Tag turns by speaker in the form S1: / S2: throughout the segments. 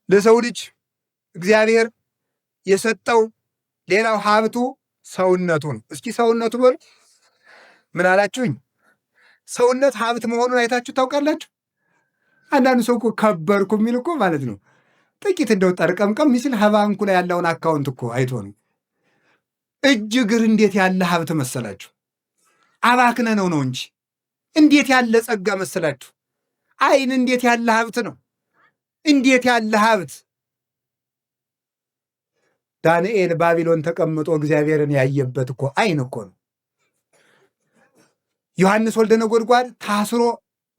S1: ለሰው ልጅ እግዚአብሔር የሰጠው ሌላው ሀብቱ ሰውነቱ ነው። እስኪ ሰውነቱ በሉ። ምን አላችሁኝ? ሰውነት ሀብት መሆኑን አይታችሁ ታውቃላችሁ? አንዳንዱ ሰው እኮ ከበርኩ የሚል እኮ ማለት ነው ጥቂት እንደው ጠርቀምቀም ሚስል ባንኩ ላይ ያለውን አካውንት እኮ አይቶ ነው። እጅ እግር እንዴት ያለ ሀብት መሰላችሁ? አባክነ ነው እንጂ እንዴት ያለ ጸጋ መሰላችሁ? አይን እንዴት ያለ ሀብት ነው! እንዴት ያለ ሀብት! ዳንኤል ባቢሎን ተቀምጦ እግዚአብሔርን ያየበት እኮ አይን እኮ ነው። ዮሐንስ ወልደ ነጎድጓድ ታስሮ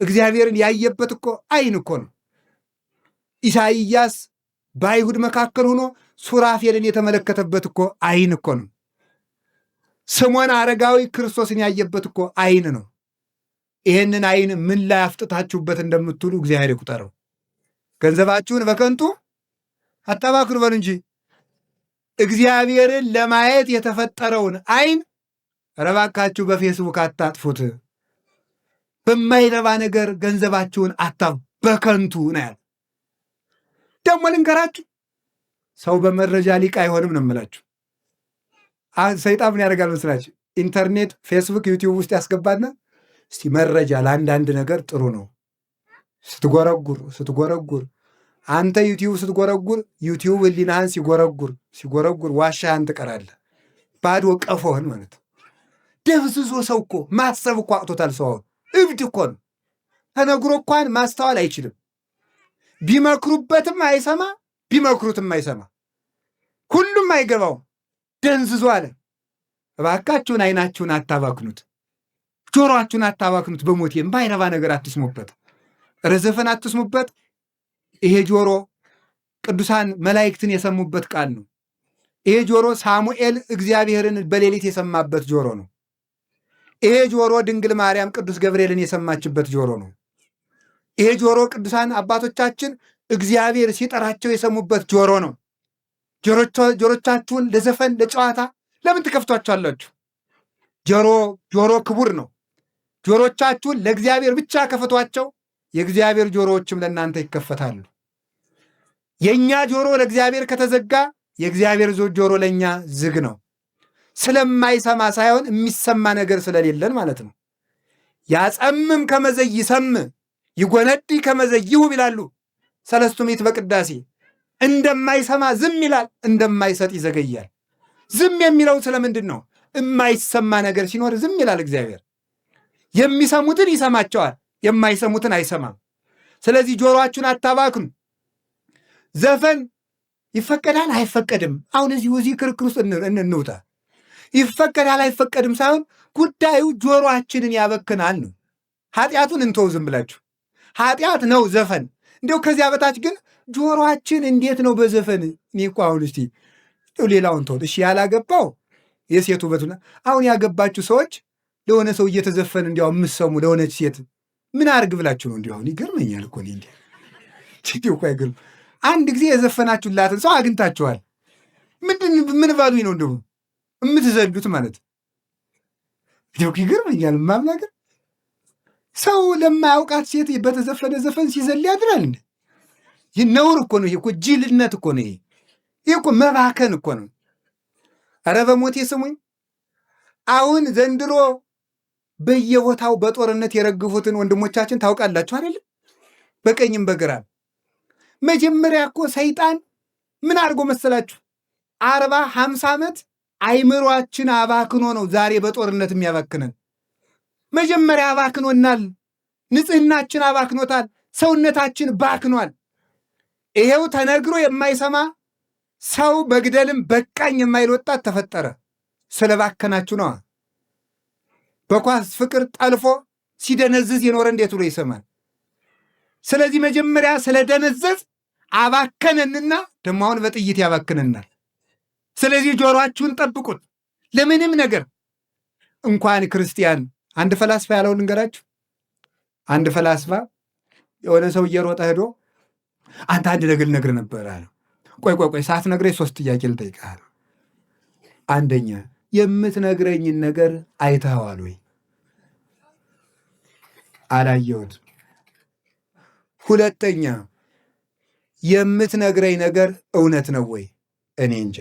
S1: እግዚአብሔርን ያየበት እኮ አይን እኮ ነው። ኢሳይያስ በአይሁድ መካከል ሆኖ ሱራፌልን የተመለከተበት እኮ አይን እኮ ነው። ስምዖን አረጋዊ ክርስቶስን ያየበት እኮ አይን ነው። ይሄንን አይን ምን ላይ አፍጥታችሁበት እንደምትውሉ እግዚአብሔር ይቁጠረው። ገንዘባችሁን በከንቱ አታባክኑ በሉ እንጂ እግዚአብሔርን ለማየት የተፈጠረውን አይን ረባካችሁ በፌስቡክ አታጥፉት። በማይረባ ነገር ገንዘባችሁን በከንቱ ነው ያለ። ደግሞ ልንገራችሁ፣ ሰው በመረጃ ሊቅ አይሆንም ነው የምላችሁ። ሰይጣን ምን ያደርጋል መስላችሁ? ኢንተርኔት፣ ፌስቡክ፣ ዩቲዩብ ውስጥ ያስገባና እስቲ መረጃ ለአንዳንድ ነገር ጥሩ ነው ስትጎረጉር አንተ ዩቲዩብ ስትጎረጉር ዩቲዩብ ህሊናህን ሲጎረጉር ዋሻህን ትቀራለህ። ባዶ ቀፎህን ማለት ደብዝዞ ሰው እኮ ማሰብ እኮ አቅቶታል። ሰው እብድ እኮ ነው። ተነግሮ እንኳን ማስተዋል አይችልም። ቢመክሩበትም አይሰማ፣ ቢመክሩትም አይሰማ። ሁሉም አይገባውም። ደንዝዞ አለ። እባካችሁን አይናችሁን አታባክኑት፣ ጆሮአችሁን አታባክኑት። በሞቴም ባይረባ ነገር አትስሙበት፣ ረዘፈን አትስሙበት። ይሄ ጆሮ ቅዱሳን መላእክትን የሰሙበት ቃል ነው። ይሄ ጆሮ ሳሙኤል እግዚአብሔርን በሌሊት የሰማበት ጆሮ ነው። ይሄ ጆሮ ድንግል ማርያም ቅዱስ ገብርኤልን የሰማችበት ጆሮ ነው። ይሄ ጆሮ ቅዱሳን አባቶቻችን እግዚአብሔር ሲጠራቸው የሰሙበት ጆሮ ነው። ጆሮቻችሁን ለዘፈን ለጨዋታ ለምን ትከፍቷቸዋላችሁ? ጆሮ ክቡር ነው። ጆሮቻችሁን ለእግዚአብሔር ብቻ ከፈቷቸው፣ የእግዚአብሔር ጆሮዎችም ለእናንተ ይከፈታሉ። የእኛ ጆሮ ለእግዚአብሔር ከተዘጋ የእግዚአብሔር ጆሮ ለእኛ ዝግ ነው። ስለማይሰማ ሳይሆን የሚሰማ ነገር ስለሌለን ማለት ነው። ያጸምም ከመዘይ ይሰም ይጎነድ ከመዘይ ይሁብ ይላሉ ሰለስቱ ምዕት በቅዳሴ። እንደማይሰማ ዝም ይላል፣ እንደማይሰጥ ይዘገያል። ዝም የሚለው ስለምንድን ነው? የማይሰማ ነገር ሲኖር ዝም ይላል እግዚአብሔር። የሚሰሙትን ይሰማቸዋል፣ የማይሰሙትን አይሰማም። ስለዚህ ጆሮአችሁን አታባክኑ። ዘፈን ይፈቀዳል አይፈቀድም? አሁን እዚህ ክርክር ውስጥ እንውጣ። ይፈቀዳል አይፈቀድም ሳይሆን ጉዳዩ ጆሮአችንን ያበክናል ነው። ኃጢአቱን እንተው ዝም ብላችሁ። ኃጢአት ነው ዘፈን። እንዲያው ከዚያ በታች ግን ጆሮአችን እንዴት ነው በዘፈን? እኔ እኮ አሁን እስቲ ሌላውን ተውት እሺ። ያላገባው የሴቱ ውበቱና አሁን ያገባችሁ ሰዎች ለሆነ ሰው እየተዘፈን እንዲያው የምትሰሙ ለሆነች ሴት ምን አርግ ብላችሁ ነው? እንዲያው ይገርመኛል እኮ እኔ እኮ አይገርም። አንድ ጊዜ የዘፈናችሁላትን ሰው አግኝታችኋል። ምን ባሉኝ ነው እንደው የምትዘሉት ማለት ነው? ይገርመኛል። ማምናገር ሰው ለማያውቃት ሴት በተዘፈነ ዘፈን ሲዘል ያድራል እንዴ? ይህ ነውር እኮ ነው። ይሄ እኮ ጅልነት እኮ ነው። ይሄ እኮ መባከን እኮ ነው። ኧረ በሞቴ ስሙኝ። አሁን ዘንድሮ በየቦታው በጦርነት የረግፉትን ወንድሞቻችን ታውቃላችሁ አይደል? በቀኝም በግራም። መጀመሪያ እኮ ሰይጣን ምን አድርጎ መሰላችሁ? 40-50 ዓመት አይምሯችን አባክኖ ነው ዛሬ በጦርነት የሚያባክነን። መጀመሪያ አባክኖናል። ንጽህናችን አባክኖታል። ሰውነታችን ባክኗል። ይሄው ተነግሮ የማይሰማ ሰው መግደልም በቃኝ የማይል ወጣት ተፈጠረ። ስለባከናችሁ ነዋ። በኳስ ፍቅር ጠልፎ ሲደነዝዝ የኖረ እንዴት ብሎ ይሰማል? ስለዚህ መጀመሪያ ስለደነዘዝ አባከነንና ደግሞ አሁን በጥይት ያባክነናል። ስለዚህ ጆሮአችሁን ጠብቁት ለምንም ነገር። እንኳን ክርስቲያን አንድ ፈላስፋ ያለው ልንገራችሁ። አንድ ፈላስፋ የሆነ ሰው እየሮጠ ሄዶ አንተ አንድ ነገር ልነግርህ ነበር አለ። ቆይ ሳትነግረኝ 3 ጥያቄ ልጠይቅህ። አንደኛ የምትነግረኝን ነገር አይተኸዋል ወይ? አላየሁትም። ሁለተኛ የምትነግረኝ ነገር እውነት ነው ወይ? እኔ እንጃ።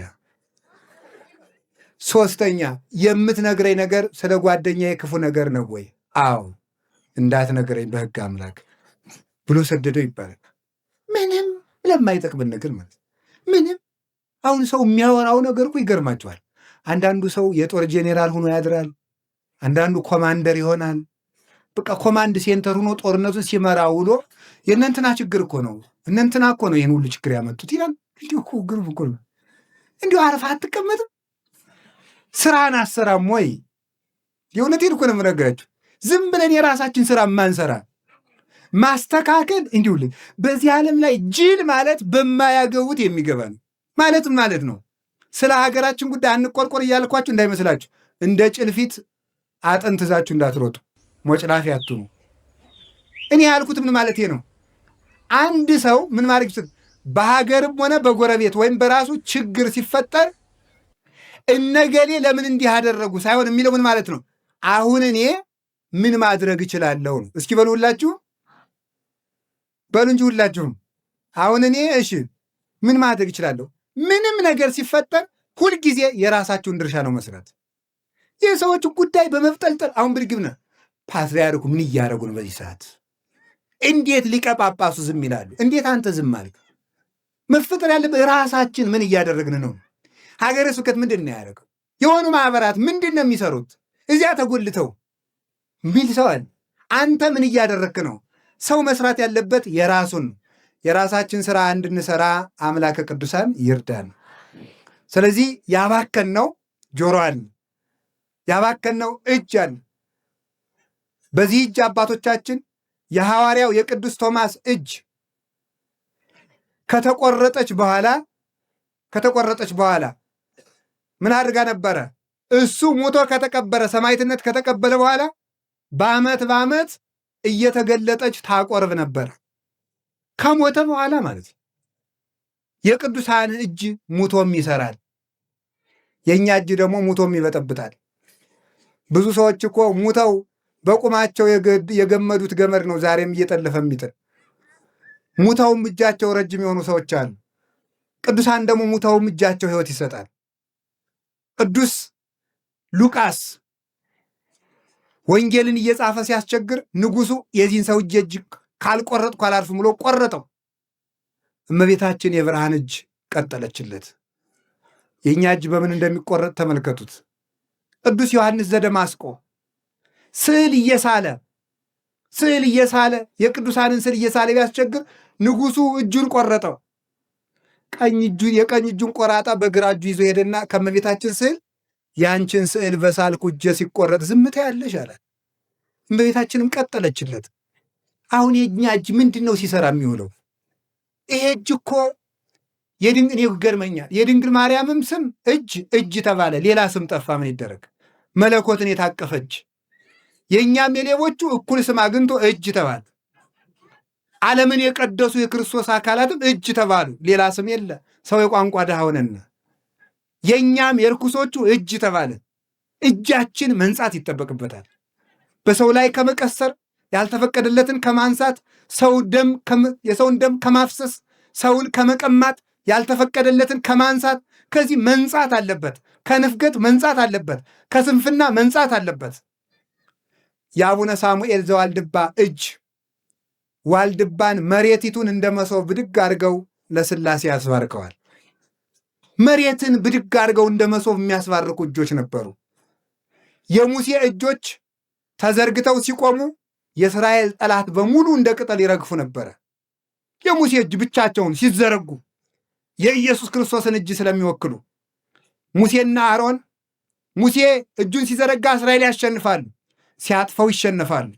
S1: ሶስተኛ የምትነግረኝ ነገር ስለ ጓደኛዬ ክፉ ነገር ነው ወይ? አዎ። እንዳትነግረኝ በሕግ አምላክ ብሎ ሰደደው ይባላል። ምንም ለማይጠቅምን ነገር ማለት ምንም። አሁን ሰው የሚያወራው ነገር እኮ ይገርማቸዋል። አንዳንዱ ሰው የጦር ጄኔራል ሆኖ ያድራል። አንዳንዱ ኮማንደር ይሆናል። በቃ ኮማንድ ሴንተር ሆኖ ጦርነቱን ሲመራ ውሎ የእነንትና ችግር እኮ ነው እነንትና እኮ ነው ይህን ሁሉ ችግር ያመጡት ይላል። እንዲሁ እኮ ግርም እኮ ነው። እንዲሁ አረፋ አትቀመጥም? ስራን አሰራም ወይ? የእውነቴን እኮ ነው የምነግራችሁ። ዝም ብለን የራሳችን ስራ ማንሰራ ማስተካከል እንዲሁ በዚህ ዓለም ላይ ጅል ማለት በማያገቡት የሚገባ ነው ማለት ነው። ስለ ሀገራችን ጉዳይ አንቆርቆር እያልኳችሁ እንዳይመስላችሁ። እንደ ጭልፊት አጥንት ይዛችሁ እንዳትሮጡ፣ ሞጭላፊ አትሁኑ። እኔ ያልኩት ምን ማለቴ ነው? አንድ ሰው ምን ማድረግ ይችላል? በሀገርም ሆነ በጎረቤት ወይም በራሱ ችግር ሲፈጠር እነገሌ ለምን እንዲህ አደረጉ ሳይሆን የሚለው ምን ማለት ነው? አሁን እኔ ምን ማድረግ እችላለሁ? እስኪ በሉ ሁላችሁ በሉ እንጂ ሁላችሁም። አሁን እኔ እሺ ምን ማድረግ እችላለሁ? ምንም ነገር ሲፈጠር ሁልጊዜ የራሳችሁን ድርሻ ነው መስራት። የሰዎቹ ጉዳይ በመፍጠልጠል አሁን ብድግብነ ፓትርያርኩ ምን እያደረጉ ነው በዚህ ሰዓት? እንዴት ሊቀ ጳጳሱ ዝም ይላሉ? እንዴት አንተ ዝም አልክ? መፈጠር ያለበት ራሳችን ምን እያደረግን ነው? ሀገረ ስብከት ምንድን ነው ያደረገው? የሆኑ ማህበራት ምንድን ነው የሚሰሩት? እዚያ ተጎልተው ሚል ሰዋል። አንተ ምን እያደረግክ ነው? ሰው መስራት ያለበት የራሳችን ስራ እንድንሰራ አምላከ ቅዱሳን ይርዳን። ስለዚህ ያባከነው ጆሮአን ያባከነው እጅን በዚህ እጅ አባቶቻችን የሐዋርያው የቅዱስ ቶማስ እጅ ከተቆረጠች በኋላ ምን አድርጋ ነበረ? እሱ ሞቶ ከተቀበረ ሰማዕትነት ከተቀበለ በኋላ በዓመት እየተገለጠች ታቆርብ ነበር። ከሞተ በኋላ ማለት የቅዱሳን እጅ ሙቶም ይሰራል፣ የእኛ እጅ ደግሞ ሙቶም ይበጠብጣል። ብዙ ሰዎች እኮ ሙተው በቁማቸው የገመዱት ገመድ ነው ዛሬም እየጠለፈ የሚጥል። ሙተውም እጃቸው ረጅም የሆኑ ሰዎች አሉ። ቅዱሳን ደግሞ ሙተውም እጃቸው ሕይወት ይሰጣል። ቅዱስ ሉቃስ ወንጌልን እየጻፈ ሲያስቸግር ንጉሱ የዚህን ሰው እጅ ካልቆረጥኩ አላልፍም ብሎ ቆረጠው። እመቤታችን የብርሃን እጅ ቀጠለችለት። የእኛ እጅ በምን እንደሚቆረጥ ተመልከቱት። ቅዱስ ዮሐንስ ዘደማስቆ ስዕል እየሳለ የቅዱሳንን ስዕል እየሳለ ቢያስቸግር ንጉሱ እጁን ቆረጠው። የቀኝ እጁን ቆራጣ በግራ እጁ ይዞ ሄደና ከእመቤታችን ስዕል ያንቺን ስዕል በሳልኩ እጄ ሲቆረጥ ዝምታ ያለሽ አላት። እመቤታችንም ቀጠለችለት። አሁን የእኛ እጅ ምንድን ነው ሲሰራ የሚውለው? ይሄ እጅ እኮ እኔ ይገርመኛል። የድንግል ማርያምም ስም እጅ ተባለ፣ ሌላ ስም ጠፋ። ምን ይደረግ? መለኮትን የታቀፈች የእኛም የሌቦቹ እኩል ስም አግኝቶ እጅ ተባለ። ዓለምን የቀደሱ የክርስቶስ አካላትም እጅ ተባሉ፣ ሌላ ስም የለ። ሰው የቋንቋ ድሃ ሆነና የእኛም የርኩሶቹ እጅ ተባለ። እጃችን መንጻት ይጠበቅበታል። በሰው ላይ ከመቀሰር ያልተፈቀደለትን ከማንሳት የሰውን ደም ከማፍሰስ ሰውን ከመቀማት ያልተፈቀደለትን ከማንሳት ከዚህ መንጻት አለበት። ከንፍገት መንጻት አለበት። ከስንፍና መንጻት አለበት። የአቡነ ሳሙኤል ዘዋልድባ እጅ ዋልድባን መሬቲቱን እንደ መሶብ ብድግ አድርገው ለሥላሴ ያስባርከዋል። መሬትን ብድግ አድርገው እንደ መሶብ የሚያስባርኩ እጆች ነበሩ። የሙሴ እጆች ተዘርግተው ሲቆሙ የእስራኤል ጠላት በሙሉ እንደ ቅጠል ይረግፉ ነበረ። የሙሴ እጅ ብቻቸውን ሲዘረጉ የኢየሱስ ክርስቶስን እጅ ስለሚወክሉ ሙሴና አሮን ሙሴ እጁን ሲዘረጋ እስራኤል ያሸንፋሉ፣ ሲያጥፈው ይሸነፋሉ።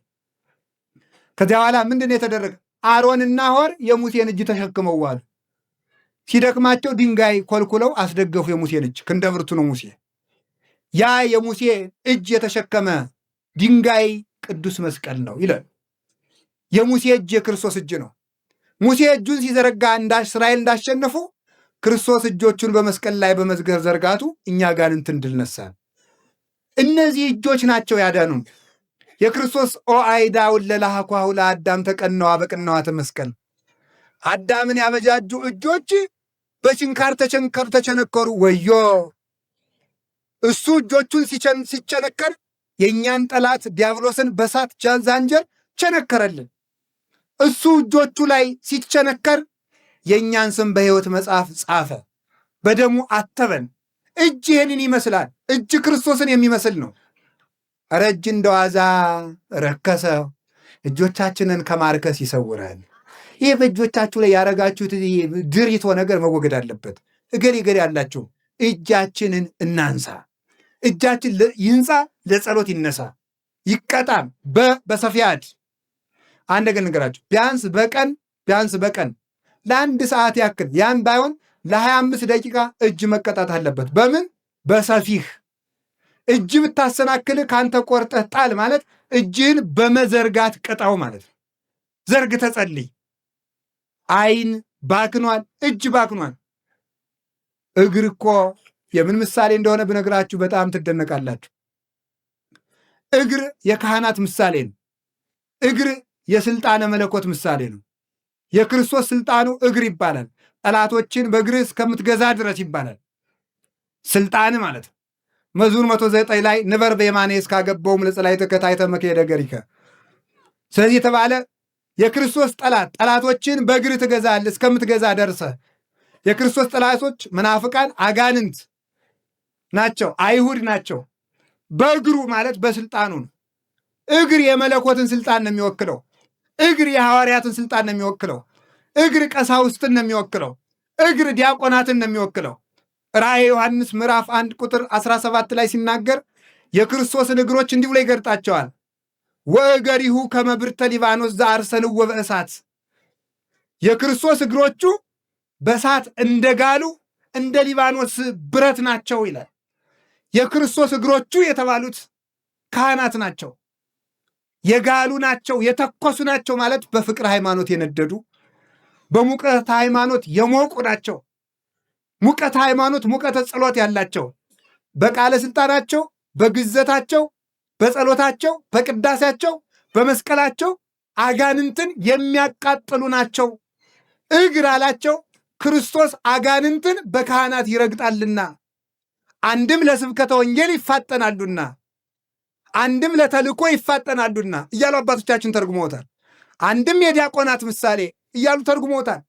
S1: ከዚያ በኋላ ምንድን ነው የተደረገ? አሮንና ሆር የሙሴን እጅ ተሸክመው ዋሉ። ሲደክማቸው ድንጋይ ኮልኩለው አስደገፉ የሙሴን እጅ። ክንደ ብርቱ ነው ሙሴ። ያ የሙሴ እጅ የተሸከመ ድንጋይ ቅዱስ መስቀል ነው ይላል። የሙሴ እጅ የክርስቶስ እጅ ነው። ሙሴ እጁን ሲዘረጋ እስራኤል እንዳሸነፉ ክርስቶስ እጆቹን በመስቀል ላይ በመዝገር ዘርጋቱ እኛ አጋንንትን ድል ነሳን። እነዚህ እጆች ናቸው ያዳኑን። የክርስቶስ ኦ አይዳ ውለላሃኳሁ ለአዳም ተቀነዋ በቅነዋተ መስቀል አዳምን ያበጃጁ እጆች በችንካር ተቸነከሩ። ወዮ! እሱ እጆቹን ሲቸነከር የእኛን ጠላት ዲያብሎስን በሳት ዛንጀር ቸነከረልን። እሱ እጆቹ ላይ ሲቸነከር የእኛን ስም በሕይወት መጽሐፍ ጻፈ፣ በደሙ አተበን። እጅ ይህንን ይመስላል። እጅ ክርስቶስን የሚመስል ነው። ኧረ እጅ እንደ ዋዛ ረከሰ። እጆቻችንን ከማርከስ ይሰውራል። ይህ በእጆቻችሁ ላይ ያረጋችሁት ድሪቶ ነገር መወገድ አለበት። እገሌ ያላችሁ እጃችንን እናንሳ። እጃችን ይንጻ፣ ለጸሎት ይነሳ፣ ይቀጣም። በሰፊያድ አንድ ነገር ንገራችሁ። ቢያንስ በቀን ለአንድ ሰዓት ያክል ያን ባይሆን ለ25 ደቂቃ እጅ መቀጣት አለበት። በምን? በሰፊህ እጅ ብታሰናክል ካንተ ቆርጠህ ጣል ማለት እጅህን በመዘርጋት ቅጣው ማለት ነው። ዘርግተህ ጸልይ። አይን ባክኗል፣ እጅ ባክኗል። እግር እኮ የምን ምሳሌ እንደሆነ ብነግራችሁ በጣም ትደነቃላችሁ። እግር የካህናት ምሳሌ ነው። እግር የስልጣነ መለኮት ምሳሌ ነው። የክርስቶስ ስልጣኑ እግር ይባላል። ጠላቶችን በእግር እስከምትገዛ ድረስ ይባላል። ስልጣን ማለት ነው። መዝሙር 109 ላይ ንበር በየማኔ እስካገባውም ለጸላእትከ ታሕተ መክየደ እገሪከ። ስለዚህ የተባለ የክርስቶስ ጠላቶችን በእግር ትገዛለህ፣ እስከምትገዛ ደርሰህ። የክርስቶስ ጠላቶች መናፍቃን አጋንንት ናቸው፣ አይሁድ ናቸው። በእግሩ ማለት በስልጣኑ ነው። እግር የመለኮትን ስልጣን ነው የሚወክለው። እግር የሐዋርያትን ስልጣን ነው የሚወክለው። እግር ቀሳውስትን ነው የሚወክለው። እግር ዲያቆናትን ነው የሚወክለው። ራእየ ዮሐንስ ምዕራፍ 1 ቁጥር 17 ላይ ሲናገር የክርስቶስን እግሮች እንዲህ ብሎ ይገልጣቸዋል። ወእገሪሁ ከመ ብርተ ሊባኖስ ዘአርሰንዎ በእሳት። የክርስቶስ እግሮቹ በእሳት እንደጋሉ እንደ ሊባኖስ ብረት ናቸው ይላል። የክርስቶስ እግሮቹ የተባሉት ካህናት ናቸው። የጋሉ ናቸው፣ የተኮሱ ናቸው ማለት በፍቅር ሃይማኖት የነደዱ በሙቀት ሃይማኖት የሞቁ ናቸው። ሙቀት ሃይማኖት፣ ሙቀተ ጸሎት ያላቸው በቃለ ስልጣናቸው፣ በግዘታቸው፣ በጸሎታቸው፣ በቅዳሴያቸው፣ በመስቀላቸው አጋንንትን የሚያቃጥሉ ናቸው። እግር አላቸው ክርስቶስ አጋንንትን በካህናት ይረግጣልና፣ አንድም ለስብከተ ወንጌል ይፋጠናሉና፣ አንድም ለተልእኮ ይፋጠናሉና እያሉ አባቶቻችን ተርጉመውታል። አንድም የዲያቆናት ምሳሌ እያሉ ተርጉመውታል።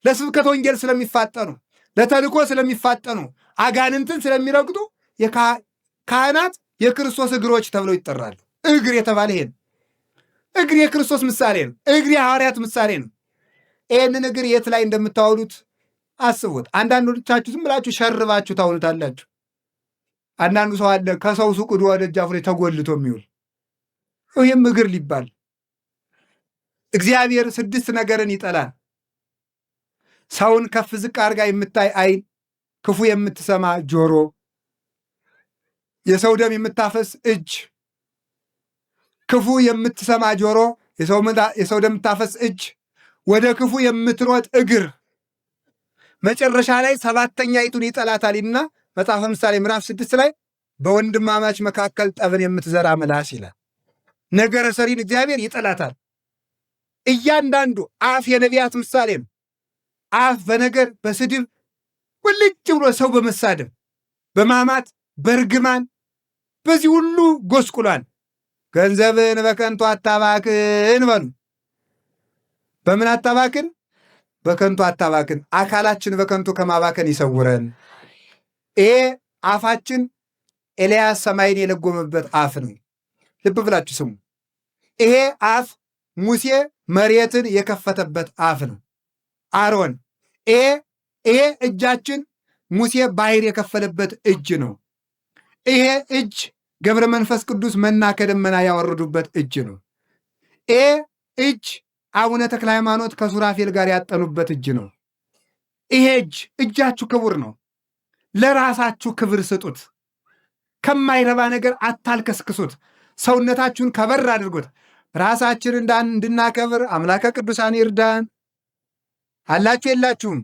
S1: ለስብከተ ወንጌል ስለሚፋጠኑ፣ ለተልእኮ ስለሚፋጠኑ፣ አጋንንትን ስለሚረግጡ ካህናት የክርስቶስ እግሮች ተብለው ይጠራሉ። እግር የተባለ ይሄን እግር የክርስቶስ ምሳሌ ነው። እግር የሐዋርያት ምሳሌ ነው። ይህንን እግር የት ላይ እንደምታውሉት አስቡት። አንዳንዶቻችሁ ዝም ብላችሁ ሸርባችሁ ታውሉታላችሁ። አንዳንዱ ሰው አለ ከሰው ሱቅ ዶ ደጃፉ ላይ ተጎልቶ የሚውል ይህም እግር ሊባል። እግዚአብሔር 6 ነገርን ይጠላል። ሰውን ከፍ ዝቅ አድርጋ የምታይ ዓይን፣ ክፉ የምትሰማ ጆሮ፣ የሰው ደም የምታፈስ እጅ፣ ክፉ የምትሰማ ጆሮ፣ የሰው ደም የምታፈስ እጅ፣ ወደ ክፉ የምትሮጥ እግር፣ መጨረሻ ላይ 7ተኛይቱን ይጠላታልና መጽሐፈ ምሳሌ ምዕራፍ 6 ላይ በወንድማማች መካከል ጠብን የምትዘራ ምላስ ይላል። ነገረ ሰሪን እግዚአብሔር ይጠላታል። እያንዳንዱ አፍ የነቢያት ምሳሌ ነው። አፍ በነገር በስድብ ውልጭ ብሎ ሰው በመሳደብ በማማት በርግማን በዚህ ሁሉ ጎስቁሏል። ገንዘብን በከንቱ አታባክን በሉ። በምን አታባክን? በከንቱ አታባክን። አካላችን በከንቱ ከማባከን ይሰውረን። ይሄ አፋችን ኤልያስ ሰማይን የለጎመበት አፍ ነው። ልብ ብላችሁ ስሙ። ይሄ አፍ ሙሴ መሬትን የከፈተበት አፍ ነው። አሮን ይሄ እጃችን ሙሴ ባሕር የከፈለበት እጅ ነው። ይሄ እጅ ገብረ መንፈስ ቅዱስ መና ከደመና ያወረዱበት እጅ ነው። ይሄ እጅ አቡነ ተክለ ሃይማኖት ከሱራፌል ጋር ያጠኑበት እጅ ነው። ይሄ እጃችሁ ክቡር ነው። ለራሳችሁ ክብር ስጡት። ከማይረባ ነገር አታልከስክሱት። ሰውነታችሁን ከበር አድርጉት። ራሳችን እንድናከብር አምላከ ቅዱሳን ይርዳን። አላችሁ የላችሁም?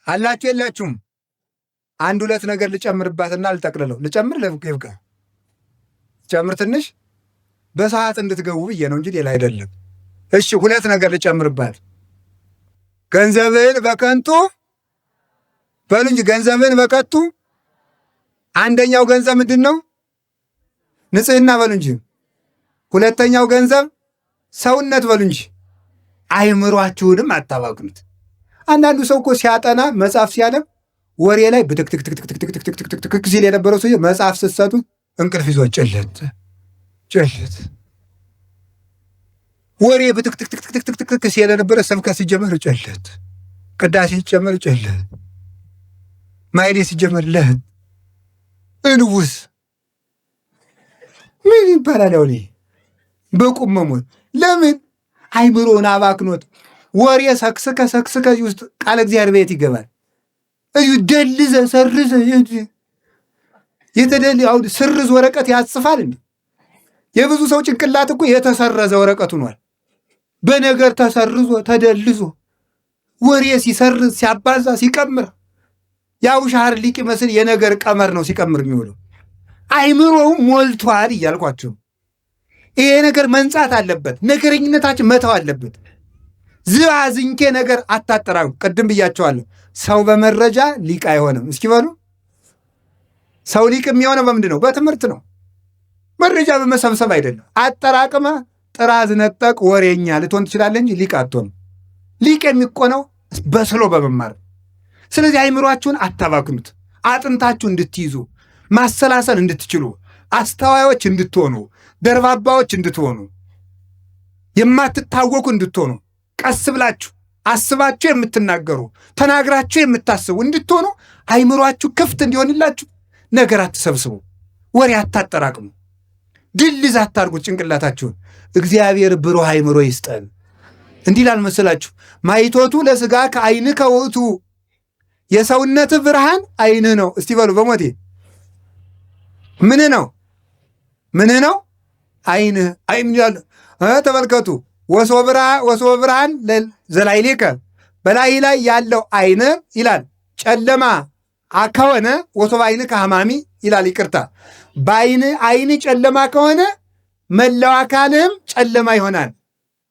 S1: አላችሁ የላችሁም? 1-2 ነገር ልጨምርባትና ልጠቅልለው። ልጨምር ይብቃ። ልጨምር ትንሽ በሰዓት እንድትገቡ ብዬ ነው እንጂ ሌላ አይደለም። እሺ 2 ነገር ልጨምርባት። ገንዘብህን በከንቱ በሉ እንጂ ገንዘብህን በከንቱ። አንደኛው ገንዘብ ምንድን ነው? ንጽህና በሉ እንጂ። ሁለተኛው ገንዘብ ሰውነት በሉ እንጂ። አይምሯችሁንም አታባክኑት። አንዳንዱ ሰው እኮ ሲያጠና መጽሐፍ ሲያነብ ወሬ ላይ ብትክትክትክትክትክትክትክ ሲል የነበረው ሰው መጽሐፍ ስትሰጡ እንቅልፍ ይዞ ጭልት ጭልት ወሬ ብትክትክትክትክትክ ሲል የነበረ ስብከት ሲጀመር ጭልት፣ ቅዳሴ ሲጀመር ጭልት፣ ማይሌ ሲጀመር ለህት እንውስ ምን ይባላል? ያው በቁም መሞት ለምን? አይምሮን አባክኖት ወሬ ሰክስከ ውስጥ ቃለ እግዚአብሔር ቤት ይገባል። እዩ ደልዘ ሰርዘ የተደል አሁን ስርዝ ወረቀት ያጽፋል እንዴ? የብዙ ሰው ጭንቅላት እኮ የተሰረዘ ወረቀት ሆኗል። በነገር ተሰርዞ ተደልዞ ወሬ ሲሰርዝ ሲያባዛ ሲቀምር ያው ሻህር ሊቅ መስል የነገር ቀመር ነው ሲቀምር የሚውለው። አይምሮው ሞልቷል እያልኳቸው። ይሄ ነገር መንጻት አለበት። ነገረኝነታችን መተው አለበት። ዝባዝንኬ ነገር አታጠራም። ቅድም ብያቸዋለሁ። ሰው በመረጃ ሊቅ አይሆንም። እስኪ በሉ ሰው ሊቅ የሚሆነው በምንድን ነው? በትምህርት ነው። መረጃ በመሰብሰብ አይደለም። አጠራቅመ ጥራዝ ነጠቅ ወሬኛ ልትሆን ትችላለህ እንጂ ሊቅ አትሆንም። ሊቅ የሚቆነው በስሎ በመማር። ስለዚህ አይምሯችሁን አታባክኑት። አጥንታችሁ እንድትይዙ፣ ማሰላሰል እንድትችሉ፣ አስተዋዮች እንድትሆኑ፣ ደርባባዎች እንድትሆኑ፣ የማትታወቁ እንድትሆኑ፣ ቀስ ብላችሁ አስባችሁ የምትናገሩ ተናግራችሁ የምታስቡ እንድትሆኑ አይምሯችሁ ክፍት እንዲሆንላችሁ ነገር አትሰብስቡ፣ ወሬ አታጠራቅሙ፣ ድልዝ አታርጉት ጭንቅላታችሁን። እግዚአብሔር ብሩህ አይምሮ ይስጠን። እንዲህ ላል መሰላችሁ ማይቶቱ ለሥጋ ከአይን ከውእቱ የሰውነት ብርሃን አይንህ ነው። እስቲ በሉ በሞቴ ምንህ ነው? ምንህ ነው? አይንህ። ተመልከቱ ወሶ ብርሃን ዘላይሌከ በላይ ላይ ያለው አይን ይላል ጨለማ ከሆነ ወሶ በአይን ከሐማሚ ይላል። ይቅርታ አይን ጨለማ ከሆነ መላው አካልህም ጨለማ ይሆናል።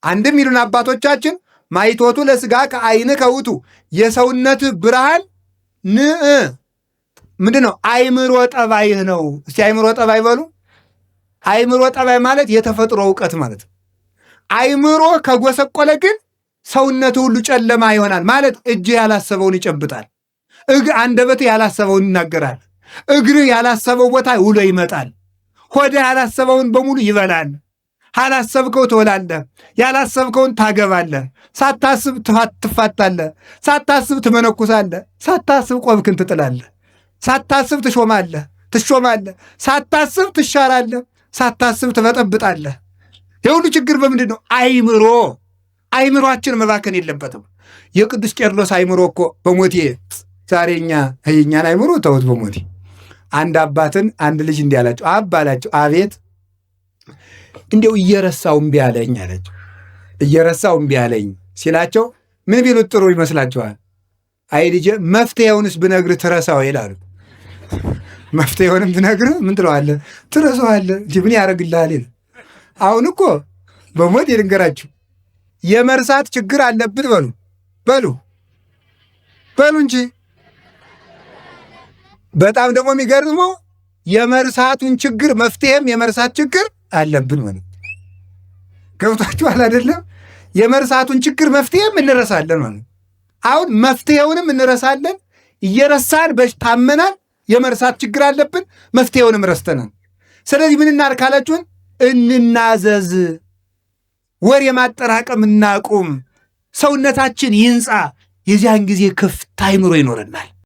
S1: አንድም ይሉን አባቶቻችን ማይቶቱ ለሥጋ ከአይን ከውቱ የሰውነት ብርሃን ምንድን ነው? አይምሮ ጠባይህ ነው። እስቲ አይምሮ ጠባይ በሉ። አይምሮ ጠባይ ማለት የተፈጥሮ እውቀት ማለት ነው። አይምሮ ከጎሰቆለ ግን ሰውነት ሁሉ ጨለማ ይሆናል ማለት። እጅ ያላሰበውን ይጨብጣል። አንደበት ያላሰበውን ይናገራል። እግርህ ያላሰበው ቦታ ውሎ ይመጣል። ሆደ ያላሰበውን በሙሉ ይበላል። ያላሰብከው ትወላለህ። ያላሰብከውን ታገባለህ። ሳታስብ ትፋታለህ። ሳታስብ ትመነኩሳለህ። ሳታስብ ቆብክን ትጥላለህ። ሳታስብ ትሾማለህ። ሳታስብ ትሻራለህ። ሳታስብ ትበጠብጣለህ። የሁሉ ችግር በምንድን ነው? አይምሯችን መባከን የለበትም። የቅዱስ ቄርሎስ አይምሮ እኮ በሞቴ ዛሬ እኛን አይምሮ ተውት። በሞቴ አንድ አባትን አንድ ልጅ እንዲህ አላቸው። አላቸው አቤት እንዲው እየረሳው እምቢ አለኝ አላቸው። እየረሳው እምቢ አለኝ ሲላቸው ምን ቢሉት ጥሩ ይመስላችኋል? አይ ልጄ መፍትሄውንስ ብነግርህ ትረሳው ይላሉ። መፍትሄውንም ብነግርህ ምን ትለዋለህ? ትረሳዋለህ እንጂ ምን ያደርግልሃል? አሁን እኮ በሞት የልንገራችሁ የመርሳት ችግር አለብን በሉ እንጂ። በጣም ደግሞ የሚገርመው የመርሳቱን ችግር መፍትሄም የመርሳት ችግር አለብን ማለት ገብቷችኋል አይደለም? የመርሳቱን ችግር መፍትሄም እንረሳለን ማለት። አሁን መፍትሄውንም እንረሳለን። እየረሳን ታመናል። የመርሳት ችግር አለብን፣ መፍትሄውንም ረስተናል። ስለዚህ ምን እናድርግ ካላችሁን እንናዘዝ፣ ወሬ ማጠራቀም እናቁም፣ ሰውነታችን ይንጻ። የዚያን ጊዜ ክፍት አይምሮ ይኖረናል።